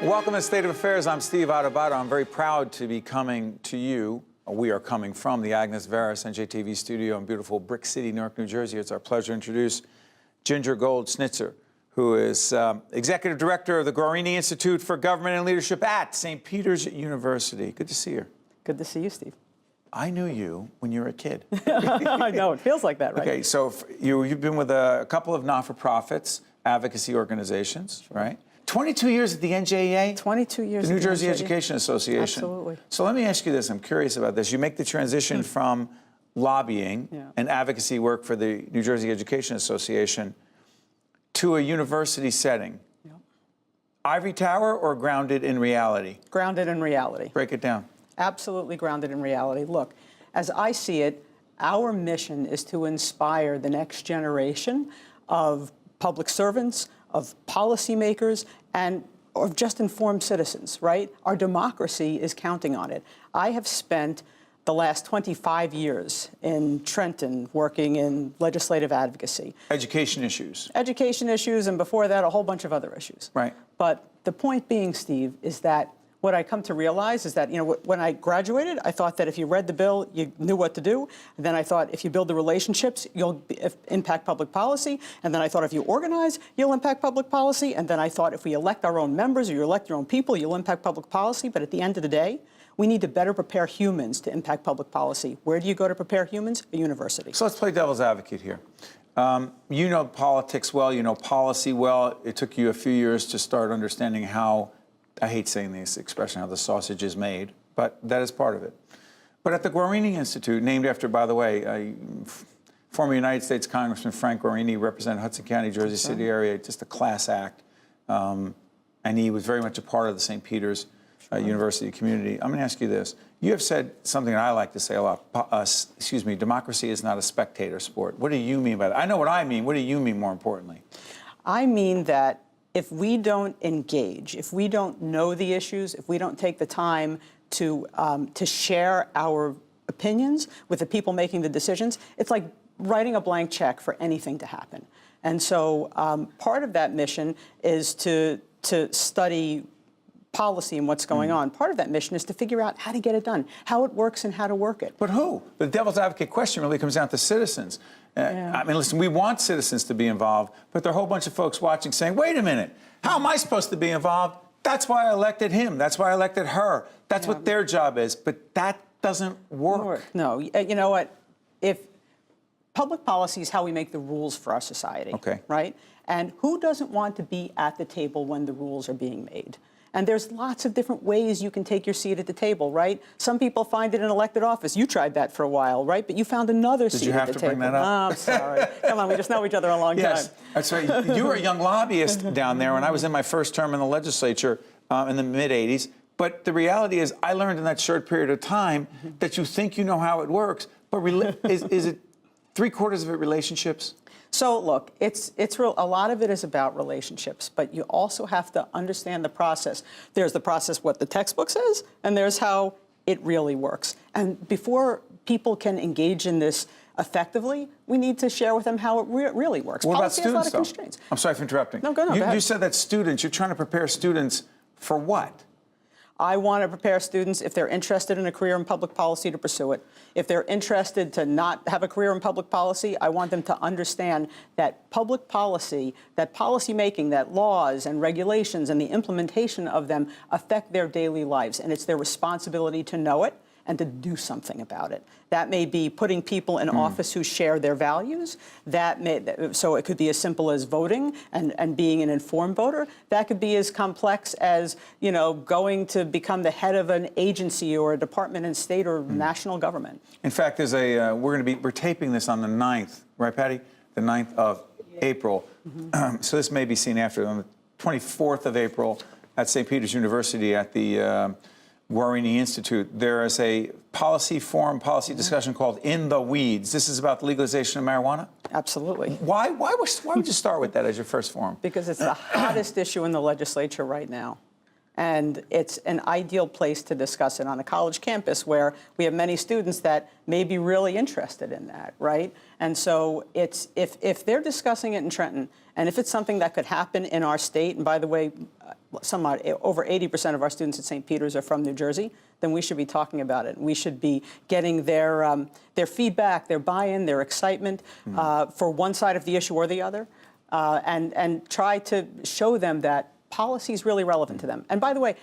Welcome to State of Affairs. I'm Steve Adubato. I'm very proud to be coming to you. We are coming from the Agnes Varus NJTV studio in beautiful Brick City, Newark, New Jersey. It's our pleasure to introduce Ginger Gold Schnitzer, who is Executive Director of the Guarini Institute for Government and Leadership at St. Peter's University. Good to see you. Good to see you, Steve. I knew you when you were a kid. I know, it feels like that, right? Okay, so you've been with a couple of not-for-profits, advocacy organizations, right? 22 years at the NJEA? 22 years the New at Jersey NJEA. Education Association. Absolutely. So let me ask you this. I'm curious about this. You make the transition from lobbying and advocacy work for the New Jersey Education Association to a university setting. Yep. Ivory tower or grounded in reality? Grounded in reality. Break it down. Absolutely grounded in reality. Look, as I see it, our mission is to inspire the next generation of public servants, of policymakers, and of just informed citizens, right? Our democracy is counting on it. I have spent the last 25 years in Trenton working in legislative advocacy. Education issues. Education issues, and before that, a whole bunch of other issues. Right. But the point being, Steve, is that what I come to realize is that, you know, when I graduated, I thought that if you read the bill, you knew what to do. And then I thought if you build the relationships, you'll impact public policy. And then I thought if you organize, you'll impact public policy. And then I thought if we elect our own members or you elect your own people, you'll impact public policy. But at the end of the day, we need to better prepare humans to impact public policy. Where do you go to prepare humans? A university. So let's play devil's advocate here. You know politics well, you know policy well. It took you a few years to start understanding how, I hate saying this expression, how the sausage is made, but that is part of it. But at the Guarini Institute, named after, by the way, former United States Congressman Frank Guarini, represented Hudson County, Jersey City area, just a class act. And he was very much a part of the St. Peter's University community. I'm going to ask you this. You have said something that I like to say a lot. Excuse me, democracy is not a spectator sport. What do you mean by that? I know what I mean. What do you mean more importantly? I mean that if we don't engage, if we don't know the issues, if we don't take the time to share our opinions with the people making the decisions, it's like writing a blank check for anything to happen. And so part of that mission is to study policy and what's going on. Part of that mission is to figure out how to get it done, how it works and how to work it. But who? The devil's advocate question really comes down to citizens. I mean, listen, we want citizens to be involved, but there are a whole bunch of folks watching saying, wait a minute, how am I supposed to be involved? That's why I elected him. That's why I elected her. That's what their job is. But that doesn't work. No, you know what? If public policy is how we make the rules for our society, right? And who doesn't want to be at the table when the rules are being made? And there's lots of different ways you can take your seat at the table, right? Some people find it in elected office. You tried that for a while, right? But you found another seat at the table. Did you have to bring that up? Oh, I'm sorry. Come on, we just know each other a long time. Yes, that's right. You were a young lobbyist down there when I was in my first term in the legislature in the mid-'80s. But the reality is I learned in that short period of time that you think you know how it works, but is it three-quarters of it relationships? So look, it's real. A lot of it is about relationships, but you also have to understand the process. There's the process, what the textbook says, and there's how it really works. And before people can engage in this effectively, we need to share with them how it really works. What Policy about students, has a lot of constraints. I'm sorry for interrupting. No, go ahead. You said that students, you're trying to prepare students for what? I want to prepare students, if they're interested in a career in public policy, to pursue it. If they're interested to not have a career in public policy, I want them to understand that public policy, that policy making, that laws and regulations and the implementation of them affect their daily lives. And it's their responsibility to know it and to do something about it. That may be putting people in office who share their values. So it could be as simple as voting and being an informed voter. That could be as complex as, you know, going to become the head of an agency or a department in state or national government. In fact, there's a we're taping this on the 9th, right, Patty? The 9th of April. So this may be seen after on the 24th of April at St. Peter's University at the Guarini Institute. There is a policy forum, policy discussion called In the Weeds. This is about the legalization of marijuana? Absolutely. Why would you start with that as your first forum? Because it's the hottest issue in the legislature right now. And it's an ideal place to discuss it on a college campus where we have many students that may be really interested in that, right? And so it's if they're discussing it in Trenton, and if it's something that could happen in our state, and by the way, over 80% of our students at St. Peter's are from New Jersey, then we should be talking about it. We should be getting their feedback, their buy-in, their excitement for one side of the issue or the other, and try to show them that policy is really relevant to them. And by the way,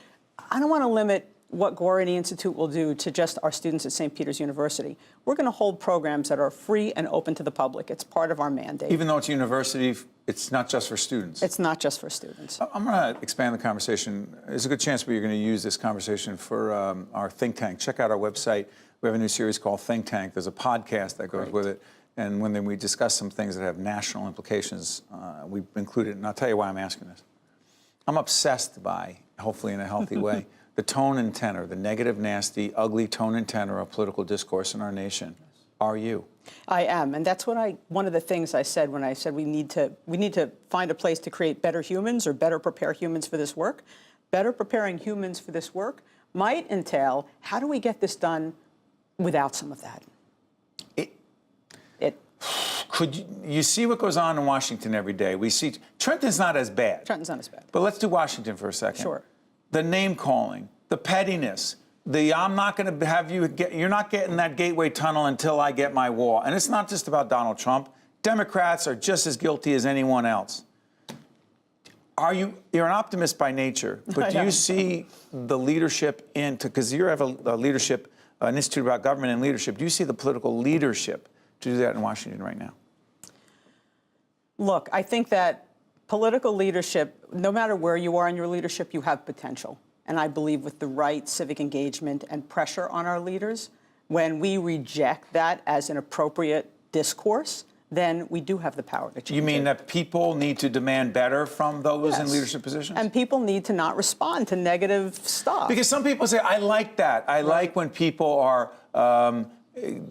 I don't want to limit what Guarini Institute will do to just our students at St. Peter's University. We're going to hold programs that are free and open to the public. It's part of our mandate. Even though it's a university, it's not just for students. It's not just for students. I'm going to expand the conversation. There's a good chance we're going to use this conversation for our think tank. Check out our website. We have a new series called Think Tank. There's a podcast that goes with it. And when we discuss some things that have national implications, we've included it. And I'll tell you why I'm asking this. I'm obsessed by, hopefully in a healthy way, the tone and tenor, the negative, nasty, ugly tone and tenor of political discourse in our nation. Are you? I am, and that's what one of the things I said when I said we need to find a place to create better humans or better prepare humans for this work. Better preparing humans for this work might entail how do we get this done without some of that? Could you see what goes on in Washington every day? We see Trenton's not as bad. Trenton's not as bad. But let's do Washington for a second. Sure. The name calling, the pettiness, I'm not going to have you're not getting that gateway tunnel until I get my wall. And it's not just about Donald Trump. Democrats are just as guilty as anyone else. You're an optimist by nature, but do you see the leadership because you have a leadership, an institute about government and leadership, do you see the political leadership to do that in Washington right now? Look, I think that political leadership, no matter where you are in your leadership, you have potential. And I believe with the right civic engagement and pressure on our leaders, when we reject that as an appropriate discourse, then we do have the power to change it. You mean that people need to demand better from those in leadership positions? And people need to not respond to negative stuff. Because some people say, I like that. I like when people are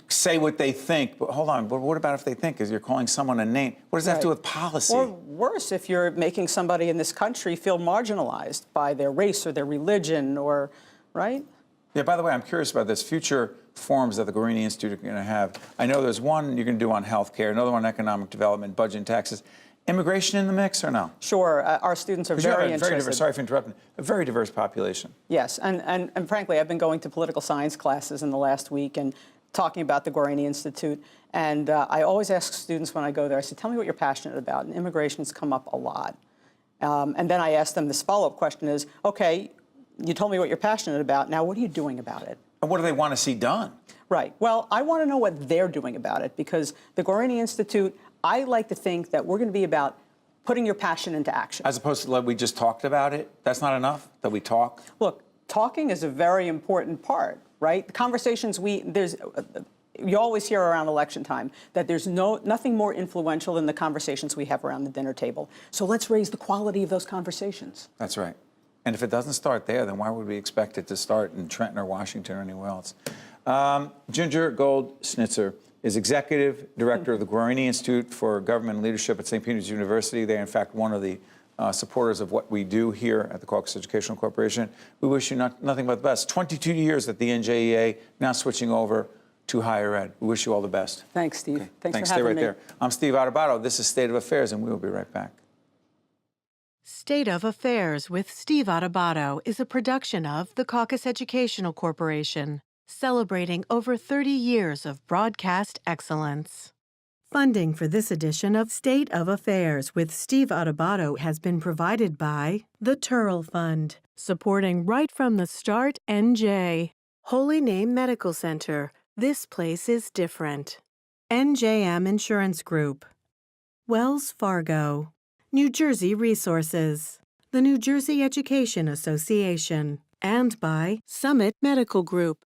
say what they think, but hold on, but what about if they think? Because you're calling someone a name. What does that have to do with policy? Or worse, if you're making somebody in this country feel marginalized by their race or their religion or, right? Yeah, by the way, I'm curious about this. Future forums that the Guarini Institute are going to have. I know there's one you're going to do on healthcare, another one on economic development, budget and taxes. Immigration in the mix or no? Sure. Our students are very interested. Sorry for interrupting. A very diverse population. Yes, and frankly, I've been going to political science classes in the last week and talking about the Guarini Institute. And I always ask students when I go there, I say, tell me what you're passionate about. And immigration's come up a lot. And then I ask them this follow-up question is, okay, you told me what you're passionate about. Now, what are you doing about it? And what do they want to see done? Right. Well, I want to know what they're doing about it because the Guarini Institute, I like to think that we're going to be about putting your passion into action. As opposed to like we just talked about it? That's not enough, that we talk? Look, talking is a very important part, right? The conversations you always hear around election time that there's nothing more influential than the conversations we have around the dinner table. So let's raise the quality of those conversations. That's right. And if it doesn't start there, then why would we expect it to start in Trenton or Washington or anywhere else? Ginger Gold Schnitzer is Executive Director of the Guarini Institute for Government and Leadership at St. Peter's University. They're, in fact, one of the supporters of what we do here at the Caucus Educational Corporation. We wish you nothing but the best. 22 years at the NJEA, now switching over to higher ed. We wish you all the best. Thanks, Steve. Okay. Thanks Stay for having right me. there. I'm Steve Adubato. This is State of Affairs, and we will be right back. State of Affairs with Steve Adubato is a production of the Caucus Educational Corporation, celebrating over 30 years of broadcast excellence. Funding for this edition of State of Affairs with Steve Adubato has been provided by the Turrell Fund, supporting Right from the Start NJ, Holy Name Medical Center, this place is different, NJM Insurance Group, Wells Fargo, New Jersey Resources, the New Jersey Education Association, and by Summit Medical Group,